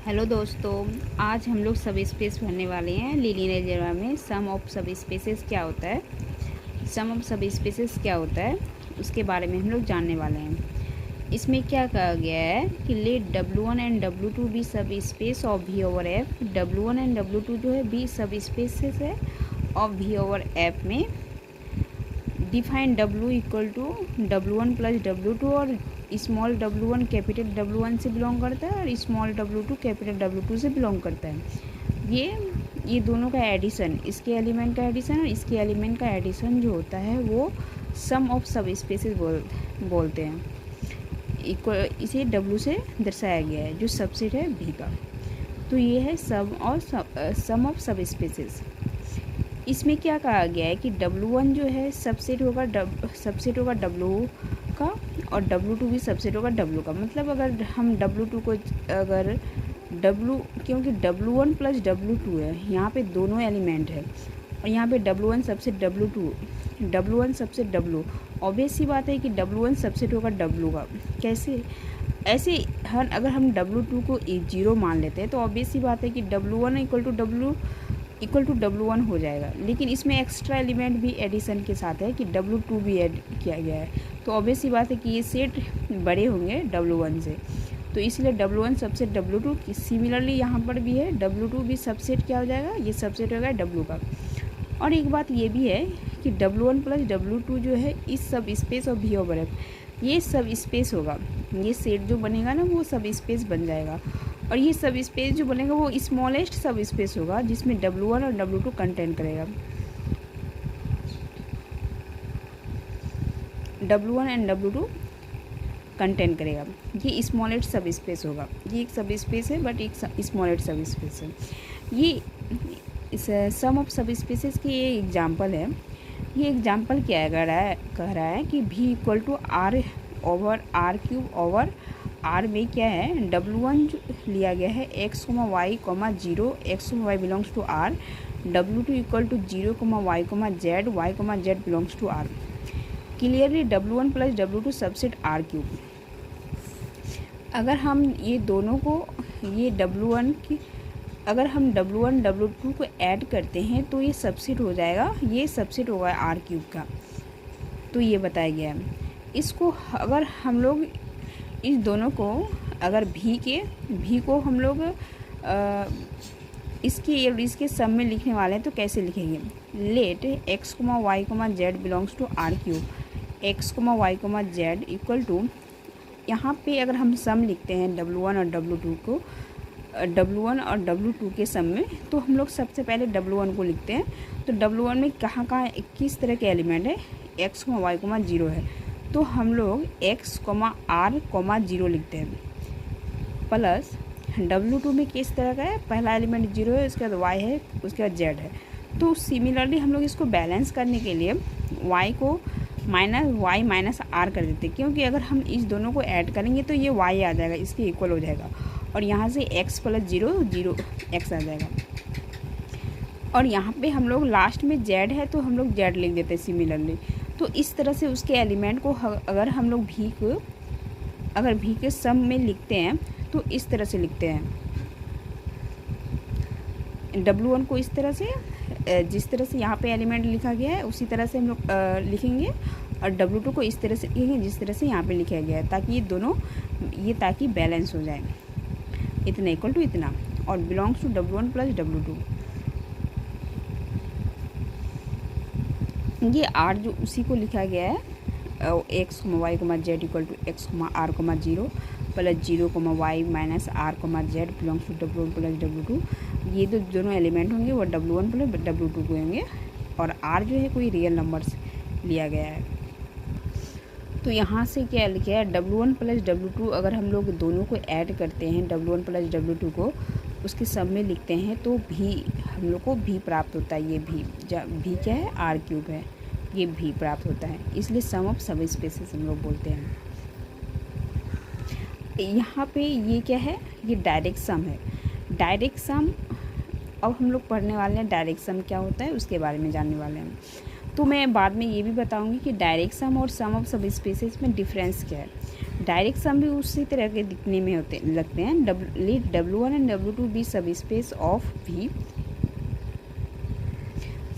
Hello दोस्तों, आज हम लोग सब स्पेस पढ़ने वाले हैं लीनियर अलजेब्रा में। सम ऑफ सब स्पेसेस क्या होता है, सम ऑफ सब स्पेसेस क्या होता है उसके बारे में हम लोग जानने वाले हैं। इसमें क्या कहा गया है कि let W1 and W2 be subspace of V over F। W1 and W2 जो है बी सब स्पेसेस है ऑफ V ओवर F में। Define W equal to W1 plus W2 और स्मॉल W1 कैपिटल W1 से belong करता है और small W2 capital W2 से बिलोंग करता है। ये दोनों का एडिशन, इसके एलिमेंट का एडिशन और इसके एलिमेंट का एडिशन जो होता है वो सम ऑफ सब स्पेसेस बोलते हैं। इसे W से दर्शाया गया है जो सबसेट है V का। तो ये है सम ऑफ सब स्पेसेस। इसमें क्या कहा गया है कि W1 जो है सबसेट होगा W का और W2 भी सबसेट होगा W का। मतलब अगर हम W2 को अगर क्योंकि W1 प्लस W2 है, यहाँ पे दोनों एलिमेंट है और यहाँ पे W1 subset W1 subset W। Obvious सी बात है कि W1 सबसेट होगा W का। कैसे? ऐसे अगर हम W2 को 0 मान लेते हैं तो ऑब्वियस सी बात है कि W1 इक्वल टू W1 हो जाएगा। लेकिन इसमें एक्स्ट्रा एलिमेंट भी एडिशन के साथ है कि W2 भी ऐड किया गया है, तो ऑब्वियस सी बात है कि ये सेट बड़े होंगे W1 से। तो इसलिए W1 सबसेट W2। सिमिलरली यहाँ पर भी है, W2 भी सबसेट क्या हो जाएगा, ये सबसेट होगा W का। और एक बात ये भी है कि W1 प्लस W2 जो है इस सब स्पेस और V ओवर F, ये सब स्पेस होगा। ये सेट जो बनेगा ना वो सब स्पेस बन जाएगा और ये सब स्पेस जो बनेगा वो स्मॉलेस्ट सब स्पेस होगा जिसमें W1 और W2 कंटेन करेगा। W1 एंड W2 कंटेन करेगा। ये स्मॉलेस्ट सब स्पेस होगा। ये एक सब स्पेस है बट एक स्मॉलेस्ट सब स्पेस है। ये इस सम ऑफ सब स्पेसेस की ये एग्जांपल है। ये एग्जांपल क्या कह रहा है कि V equal to R over R cube over R में क्या है, W1 जो लिया गया है x, y, 0, x, y belongs to R। W2 equal to 0, y, z belongs to R। Clearly W1 plus W2 subset R cube. अगर हम ये दोनों को अगर हम W1 W2 को ऐड करते हैं तो ये सबसेट हो जाएगा, ये सबसेट होगा R क्यूब का। तो ये बताया गया है। इसको अगर हम लोग इस दोनों को अगर भी को हम लोग इसके सम में लिखने वाले हैं तो कैसे लिखेंगे। Let x, y, z belongs to R cube. x, y, z equal to, यहाँ पे अगर हम सम लिखते हैं W1 और W2 को, W1 और W2 के सम में, तो हम लोग सबसे पहले W1 को लिखते हैं। तो W1 में कहाँ किस तरह के एलिमेंट है, x, y, 0 है। तो हम लोग x, R, 0 लिखते हैं। प्लस W2 में किस तरह का है, पहला एलिमेंट 0 है, उसके बाद y है, उसके बाद z है। तो सिमिलरली हम लोग इसको बैलेंस करने के लिए y को y माइनस r कर देते हैं, क्योंकि अगर हम इस दोनों को ऐड करेंगे तो ये y आ जाएगा, इसके इक्वल हो जाएगा और यहाँ से x प्लस 0 x आ जाएगा। और यहाँ पे हम लोग लास्ट में z है तो हम लोग z लिख देते हैं सिमिलरली। तो इस तरह से उसके एलिमेंट को अगर हम लोग भी के सम में लिखते हैं तो इस तरह से लिखते हैं। W1 को इस तरह से, जिस तरह से यहाँ पे एलिमेंट लिखा गया है उसी तरह से हम लोग लिखेंगे और W2 को इस तरह से लिखेंगे जिस तरह से यहाँ पे लिखा गया है, ताकि ये दोनों ताकि बैलेंस हो जाए। इतना इक्वल टू इतना और belongs to W1 plus W2। ये R जो उसी को लिखा गया है x, y, z equal to x, R, 0 plus 0, y minus R, z belongs to W1 plus W2। ये तो दोनों एलिमेंट होंगे वो W1 प्लस W2 को होंगे और R जो है कोई रियल नंबर्स लिया गया है। तो यहाँ से क्या लिखा है, W1 प्लस W2 अगर हम लोग दोनों को ऐड करते हैं, W1 प्लस W2 को उसके सब में लिखते हैं तो हम लोग को भी प्राप्त होता है। ये भी क्या है, R क्यूब है, ये भी प्राप्त होता है। इसलिए सम ऑफ सब स्पेसेस हम लोग बोलते हैं। यहाँ पे ये क्या है, ये डायरेक्ट सम है। डायरेक्ट सम अब हम लोग पढ़ने वाले हैं, डायरेक्ट सम क्या होता है उसके बारे में जानने वाले हैं। तो मैं बाद में ये भी बताऊंगी कि डायरेक्ट सम और सम ऑफ सब स्पेसेस में डिफरेंस क्या है। डायरेक्ट सम भी उसी तरह के दिखने में लगते हैं। Let W1 and W2 be subspace of V,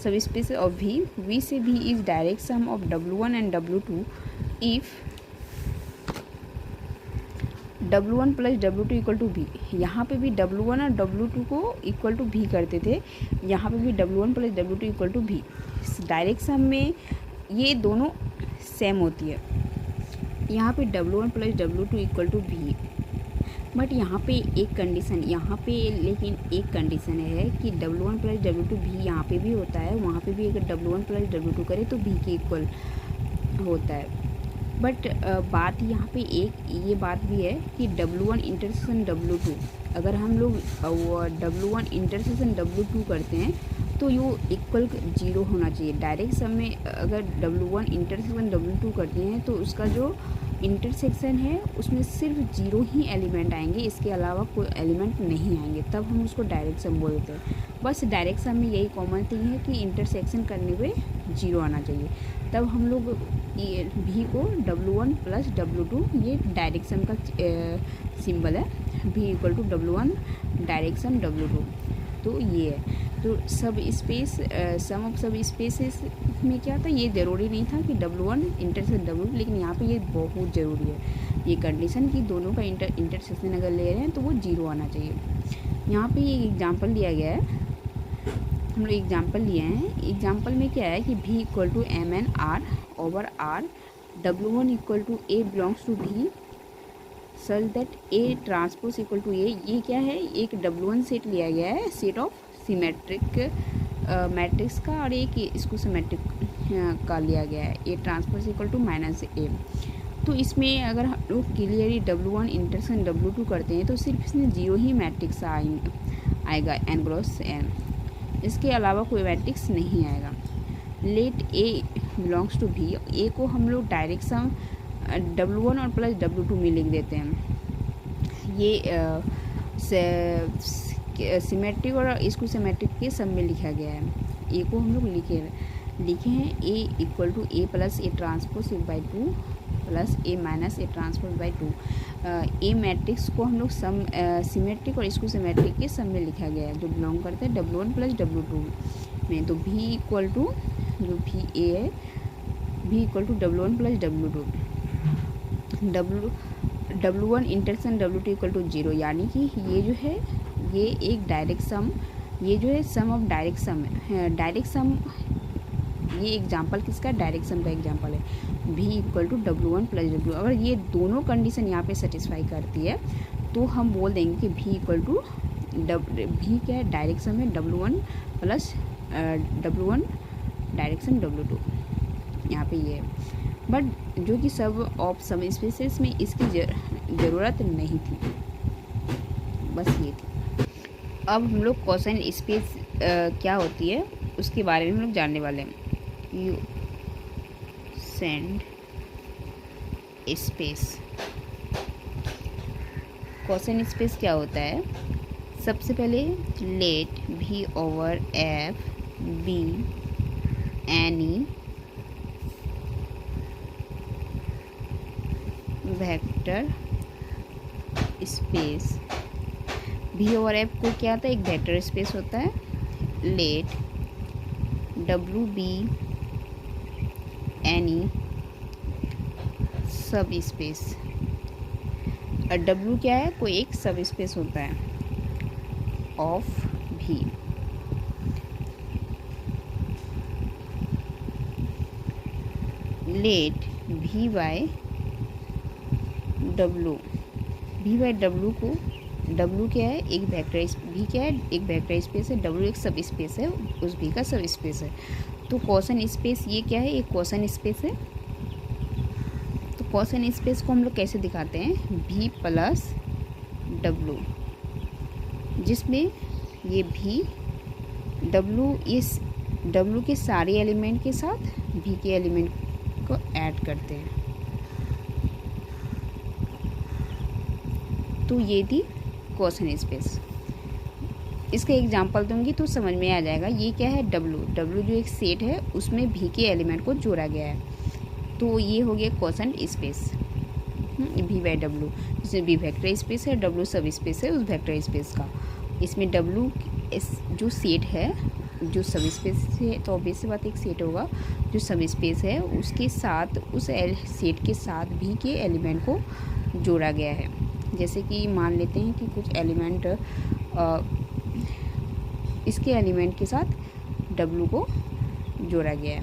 subspace of V, V से V is direct sum of W1 and W2 if W1 plus W2 equal to V। यहाँ पे भी W1 और W2 को equal to V करते थे, यहाँ पे भी W1 plus W2 equal to V। Direct sum में ये दोनों सेम होती है, यहाँ पे W1 plus W2 equal to V। But यहाँ पे एक कंडीशन, यहाँ पे लेकिन एक कंडीशन है कि W1 प्लस W2 V यहाँ पे भी होता है, वहाँ पे भी अगर W1 प्लस W2 करे तो V के इक्वल होता है। बट बात यहाँ पे एक ये बात भी है कि W1 इंटरसेक्शन W2, अगर हम लोग W1 इंटरसेक्शन W2 करते हैं तो यो इक्वल 0 होना चाहिए। डायरेक्ट सम में अगर W1 इंटरसेक्शन W2 करते हैं तो उसका जो इंटरसेक्शन है उसमें सिर्फ 0 ही एलिमेंट आएंगे, इसके अलावा कोई एलिमेंट नहीं आएंगे, तब हम उसको डायरेक्ट सम बोलते हैं। बस डायरेक्ट सम में यही कॉमन थिंग है कि इंटरसेक्शन करने पे 0 आना चाहिए, तब हम लोग ये V को W1 प्लस W2, ये डायरेक्ट सम का सिंबल है, V equal to W1 direct sum W2। तो ये है, तो subspace sum of subspaces में क्या था, ये ज़रूरी नहीं था कि W1 इंटरसेक्शन W2, लेकिन यहाँ पे ये बहुत ज़रूरी है ये कंडीशन कि दोनों का इंटरसेक्शन अगर ले रहे हैं तो वो 0 आना चाहिए। यहाँ पे एक एग्जांपल लिया गया है, हम लोग एग्जांपल लिए हैं। एग्जांपल में क्या है कि V equal to MN R over R, W1 equal to A belongs to V such that A transpose equal to A। ये क्या है, एक W1 सेट लिया गया है, सेट ऑफ सिमेट्रिक मैट्रिक्स का, और एक इसको सिमेट्रिक का लिया गया है, A transpose equal to minus A। तो इसमें अगर हम लोग क्लियरली W1 इंटरसेक्शन W2 करते हैं तो सिर्फ इसमें 0 ही मैट्रिक्स आएगा n क्रॉस n, इसके अलावा कोई मैट्रिक्स नहीं आएगा। Let A belongs to V, A को हम लोग डायरेक्ट सम W1 और प्लस W2 में लिख देते हैं। ये सिमेट्रिक और इसको सिमेट्रिक के सब में लिखा गया है। A को हम लोग लिखे हैं A equal to A plus A transpose by 2 plus A minus A transpose by 2। A matrix को हम लोग सम सिमेट्रिक और इसको सिमेट्रिक के सब में लिखा गया है, जो बिलोंग करते हैं W1 प्लस W2 में। तो V इक्वल टू जो V A है, V equal to W1 plus W2, W1 intersection W2 equal to 0, यानी कि ये जो है ये एक डायरेक्ट सम, ये जो है सम ऑफ डायरेक्ट सम है। डायरेक्ट सम ये एग्जांपल किसका, डायरेक्ट सम का एग्जांपल है। V equal to W1 plus W2, अगर ये दोनों कंडीशन यहाँ पे सेटिस्फाई करती है तो हम बोल देंगे कि V इक्वल टू V क्या है, डायरेक्ट सम है W1 plus W1 direct sum W2, यहाँ पे ये है। बट जो कि सब ऑफ सब स्पेसेस में इसकी ज़रूरत नहीं थी, बस ये थी। अब हम लोग कोसाइन स्पेस क्या होती है उसके बारे में हम लोग जानने वाले हैं। यू सेंड स्पेस, कोसाइन स्पेस क्या होता है, सबसे पहले let V over F be any vector space. V over F को क्या होता है, एक वेक्टर स्पेस होता है। लेट W बी एनी सब स्पेस, और W क्या है, कोई एक सब स्पेस होता है of V। Let V by W, V by W को, W क्या है, एक वेक्टर, V क्या है, एक वेक्टर स्पेस है, W एक सब स्पेस है, उस V का सब स्पेस है। तो कोसाइन स्पेस ये क्या है, एक कोसाइन स्पेस है। तो कोसाइन स्पेस को हम लोग कैसे दिखाते हैं, V प्लस W, जिसमें ये V W इस W के सारे एलिमेंट के साथ V के एलिमेंट को ऐड करते हैं। तो ये थी कोसाइन स्पेस। इसका एग्जांपल दूंगी तो समझ में आ जाएगा। ये क्या है, W जो एक सेट है उसमें V के एलिमेंट को जोड़ा गया है, तो ये हो गया cosine space. V by W, जिसमें V वेक्टर स्पेस है, W सब स्पेस है उस वेक्टर स्पेस का। इसमें W जो सेट है, जो सब स्पेस है, तो ऑब्वियस सी बात एक सेट होगा, जो सब स्पेस है उसके साथ, उस सेट के साथ V के एलिमेंट को जोड़ा गया है। जैसे कि मान लेते हैं कि कुछ एलिमेंट इसके एलिमेंट के साथ W को जोड़ा गया है,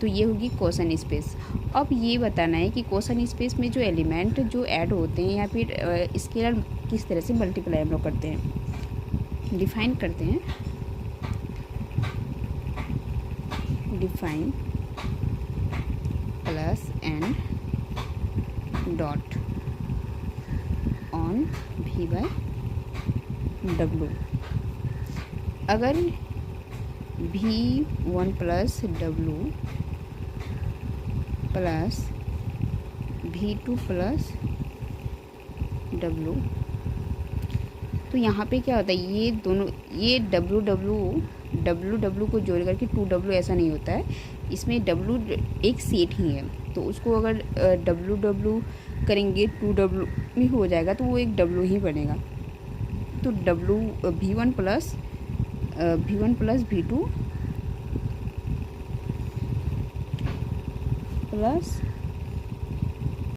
तो ये होगी क्वेश्चन स्पेस। अब ये बताना है कि क्वेश्चन स्पेस में जो एलिमेंट जो ऐड होते हैं या फिर स्केलर किस तरह से मल्टीप्लाई हम लोग करते हैं, डिफाइन करते हैं। Define plus and dot on V by W. अगर V1 plus W plus V2 plus W, तो यहाँ पे क्या होता है, ये दोनों, ये डब्ल्यू को जोड़ करके 2W ऐसा नहीं होता है, इसमें W एक सेट ही है, तो उसको अगर डब्ल्यू करेंगे 2W भी हो जाएगा, तो वो एक W ही बनेगा। तो V1 प्लस V2 प्लस